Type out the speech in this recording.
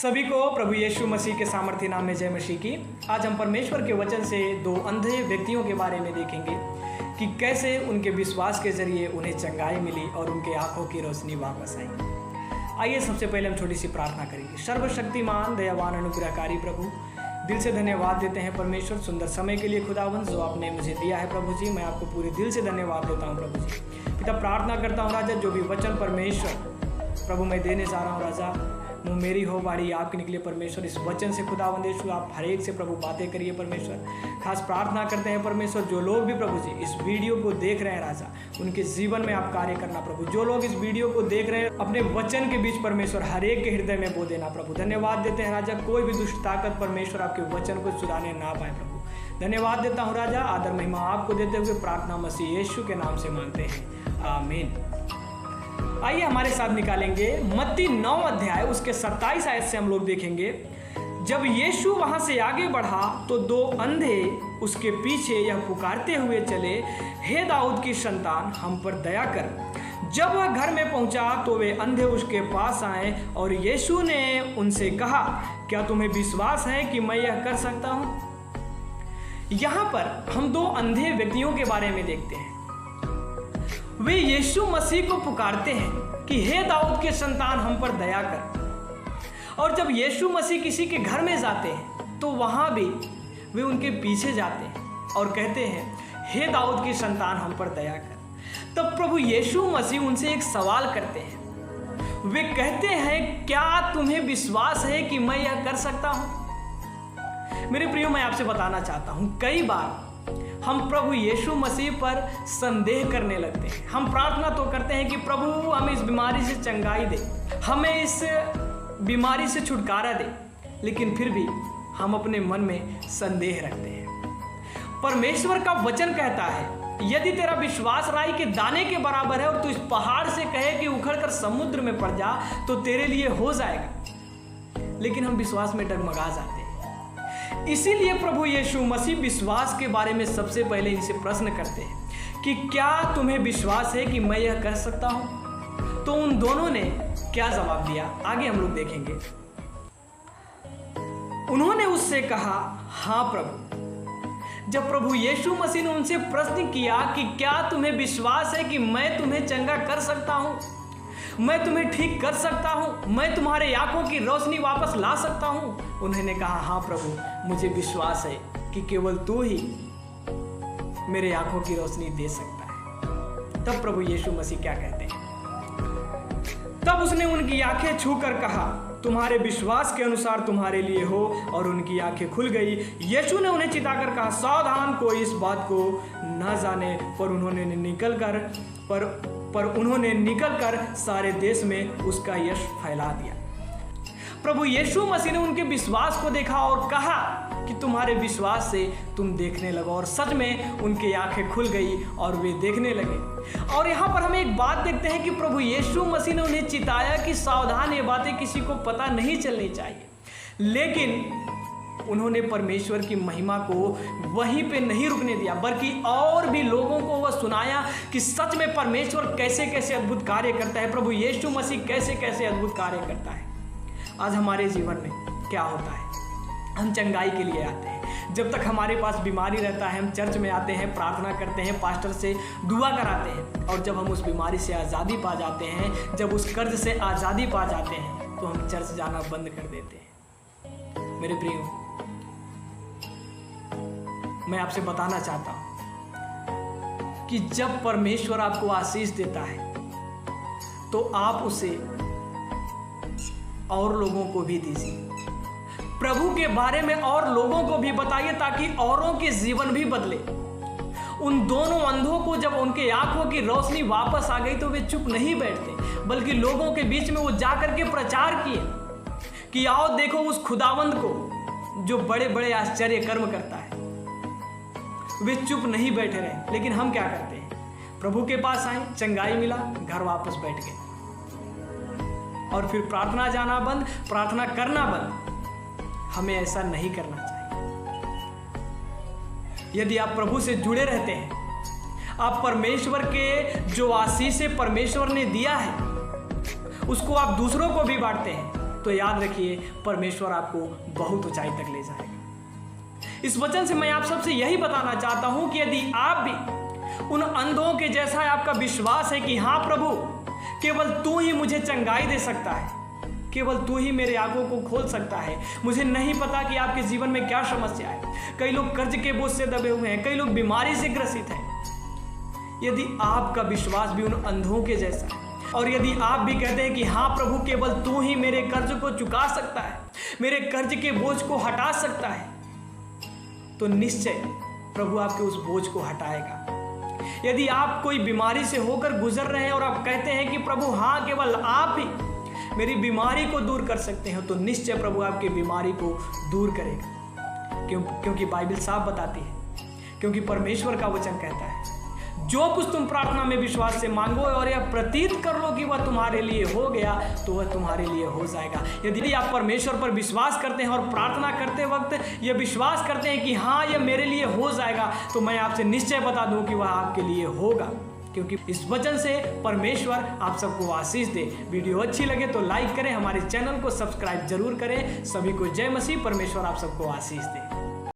सभी को प्रभु यीशु मसीह के सामर्थ्य नाम में जय मसीह की। आज हम परमेश्वर के वचन से दो अंधे व्यक्तियों के बारे में देखेंगे कि कैसे उनके विश्वास के जरिए उन्हें चंगाई मिली और उनके आंखों की रोशनी वापस आई। आइए सबसे पहले हम छोटी सी प्रार्थना करेंगे। सर्वशक्तिमान दयावान अनुग्रहकारी प्रभु, दिल से धन्यवाद देते हैं परमेश्वर सुंदर समय के लिए खुदावंद जो आपने मुझे दिया है। प्रभु जी, मैं आपको पूरे दिल से धन्यवाद देता हूँ। प्रभु जी पिता, प्रार्थना करता हूँ राजा, जो भी वचन परमेश्वर प्रभु मैं देने जा रहा हूँ राजा, मुँह मेरी हो बाड़ी आपके निकले परमेश्वर। इस वचन से खुदावंद यीशु आप हर एक से प्रभु बातें करिए परमेश्वर। खास प्रार्थना करते हैं परमेश्वर, जो लोग भी प्रभु जी इस वीडियो को देख रहे हैं राजा, उनके जीवन में आप कार्य करना प्रभु। जो लोग इस वीडियो को देख रहे हैं अपने वचन के बीच परमेश्वर हर एक के हृदय में बो देना प्रभु। धन्यवाद देते हैं राजा, कोई भी दुष्ट ताकत परमेश्वर आपके वचन को चुराने ना पाए प्रभु। धन्यवाद देता हूँ राजा, आदर महिमा आपको देते हुए प्रार्थना मसीह यीशु के नाम से मांगते हैं, आमीन। आइए हमारे साथ निकालेंगे मत्ती 9 अध्याय उसके 27 आयत से हम लोग देखेंगे। जब यीशु वहां से आगे बढ़ा तो दो अंधे उसके पीछे यह पुकारते हुए चले, हे दाऊद की संतान हम पर दया कर। जब वह घर में पहुंचा तो वे अंधे उसके पास आए और यीशु ने उनसे कहा, क्या तुम्हें विश्वास है कि मैं यह कर सकता हूं? यहां पर हम दो अंधे व्यक्तियों के बारे में देखते हैं। वे यीशु मसीह को पुकारते हैं कि हे दाऊद के संतान हम पर दया कर। और जब यीशु मसीह किसी के घर में जाते हैं तो वहां भी वे उनके पीछे जाते हैं और कहते हैं, हे दाऊद की संतान हम पर दया कर। तब प्रभु यीशु मसीह उनसे एक सवाल करते हैं। वे कहते हैं, क्या तुम्हें विश्वास है कि मैं यह कर सकता हूं? मेरे प्रियो, मैं आपसे बताना चाहता हूं, कई बार हम प्रभु यीशु मसीह पर संदेह करने लगते हैं। हम प्रार्थना तो करते हैं कि प्रभु हमें इस बीमारी से चंगाई दे, हमें इस बीमारी से छुटकारा दे, लेकिन फिर भी हम अपने मन में संदेह रखते हैं। परमेश्वर का वचन कहता है, यदि तेरा विश्वास राई के दाने के बराबर है और तू इस पहाड़ से कहे कि उखड़कर समुद्र में पड़ जा तो तेरे लिए हो जाएगा। लेकिन हम विश्वास में डगमगा जाते हैं। इसीलिए प्रभु यीशु मसीह विश्वास के बारे में सबसे पहले इनसे प्रश्न करते हैं कि क्या तुम्हें विश्वास है कि मैं यह कर सकता हूं? तो उन दोनों ने क्या जवाब दिया, आगे हम लोग देखेंगे। उन्होंने उससे कहा, हां प्रभु। जब प्रभु यीशु मसीह ने उनसे प्रश्न किया कि क्या तुम्हें विश्वास है कि मैं तुम्हें चंगा कर सकता हूं, मैं तुम्हें ठीक कर सकता हूं, मैं तुम्हारे आंखों की रोशनी वापस ला सकता हूं, उन्होंने कहा, हाँ प्रभु, मुझे विश्वास है कि केवल तू ही मेरे आंखों की रोशनी दे सकता है। तब प्रभु यीशु मसीह क्या कहते हैं? तब उसने उनकी आंखें छूकर कहा, तुम्हारे विश्वास के अनुसार तुम्हारे लिए हो, और उनकी आंखें खुल गई। यीशु ने उन्हें चिताकर कहा, सावधान, कोई इस बात को न जाने। पर उन्होंने निकलकर सारे देश में उसका यश फैला दिया। प्रभु यीशु मसीह ने उनके विश्वास को देखा और कहा कि तुम्हारे विश्वास से तुम देखने लगो, और सच में उनकी आंखें खुल गई और वे देखने लगे। और यहाँ पर हम एक बात देखते हैं कि प्रभु यीशु मसीह ने उन्हें चिताया कि सावधान, ये बातें किसी को पता नहीं चलनी चाहिए। लेकिन उन्होंने परमेश्वर की महिमा को वहीं पे नहीं रुकने दिया, बल्कि और भी लोगों को वह सुनाया कि सच में परमेश्वर कैसे कैसे अद्भुत कार्य करता है, प्रभु यीशु मसीह कैसे कैसे अद्भुत कार्य करता है। आज हमारे जीवन में क्या होता है, हम चंगाई के लिए आते हैं। जब तक हमारे पास बीमारी रहता है, हम चर्च में आते हैं, प्रार्थना करते हैं, पास्टर से दुआ कराते हैं, और जब हम उस बीमारी से आज़ादी पा जाते हैं, जब उस कर्ज से आज़ादी पा जाते हैं, तो हम चर्च जाना बंद कर देते हैं। मेरे प्रियो, मैं आपसे बताना चाहता हूं कि जब परमेश्वर आपको आशीष देता है तो आप उसे और लोगों को भी दीजिए। प्रभु के बारे में और लोगों को भी बताइए, ताकि औरों के जीवन भी बदले। उन दोनों अंधों को जब उनके आंखों की रोशनी वापस आ गई तो वे चुप नहीं बैठते, बल्कि लोगों के बीच में वो जाकर के प्रचार किए कि आओ देखो उस खुदावंद को जो बड़े बड़े आश्चर्य कर्म करता है। वे चुप नहीं बैठे रहे, लेकिन हम क्या करते हैं? प्रभु के पास आए, चंगाई मिला, घर वापस बैठ गए, और फिर प्रार्थना जाना बंद, प्रार्थना करना बंद। हमें ऐसा नहीं करना चाहिए। यदि आप प्रभु से जुड़े रहते हैं, आप परमेश्वर के जो आशीष परमेश्वर ने दिया है उसको आप दूसरों को भी बांटते हैं, तो याद रखिए परमेश्वर आपको बहुत ऊंचाई तक ले जाएगा। इस वचन से मैं आप सबसे यही बताना चाहता हूं कि यदि आप भी उन अंधों के जैसा आपका विश्वास है कि हाँ प्रभु, केवल तू ही मुझे चंगाई दे सकता है, केवल तू ही मेरे आंखों को खोल सकता है। मुझे नहीं पता कि आपके जीवन में क्या समस्या है। कई लोग कर्ज के बोझ से दबे हुए हैं, कई लोग बीमारी से ग्रसित हैं। यदि आपका विश्वास भी उन अंधों के जैसा है और यदि आप भी कहते हैं कि हाँ प्रभु, केवल तू ही मेरे कर्ज को चुका सकता है, मेरे कर्ज के बोझ को हटा सकता है, तो निश्चय प्रभु आपके उस बोझ को हटाएगा। यदि आप कोई बीमारी से होकर गुजर रहे हैं और आप कहते हैं कि प्रभु हाँ, केवल आप ही मेरी बीमारी को दूर कर सकते हैं, तो निश्चय प्रभु आपकी बीमारी को दूर करेगा। क्योंकि बाइबल साफ बताती है, क्योंकि परमेश्वर का वचन कहता है, जो कुछ तुम प्रार्थना में विश्वास से मांगो और यह प्रतीत कर लो कि वह तुम्हारे लिए हो गया, तो वह तुम्हारे लिए हो जाएगा। यदि आप परमेश्वर पर विश्वास करते हैं और प्रार्थना करते वक्त यह विश्वास करते हैं कि हाँ यह मेरे लिए हो जाएगा, तो मैं आपसे निश्चय बता दूं कि वह आपके लिए होगा, क्योंकि इस वचन से परमेश्वर आप सबको आशीष दे। वीडियो अच्छी लगे तो लाइक करें, हमारे चैनल को सब्सक्राइब जरूर करें। सभी को जय मसीह। परमेश्वर आप सबको आशीष दे।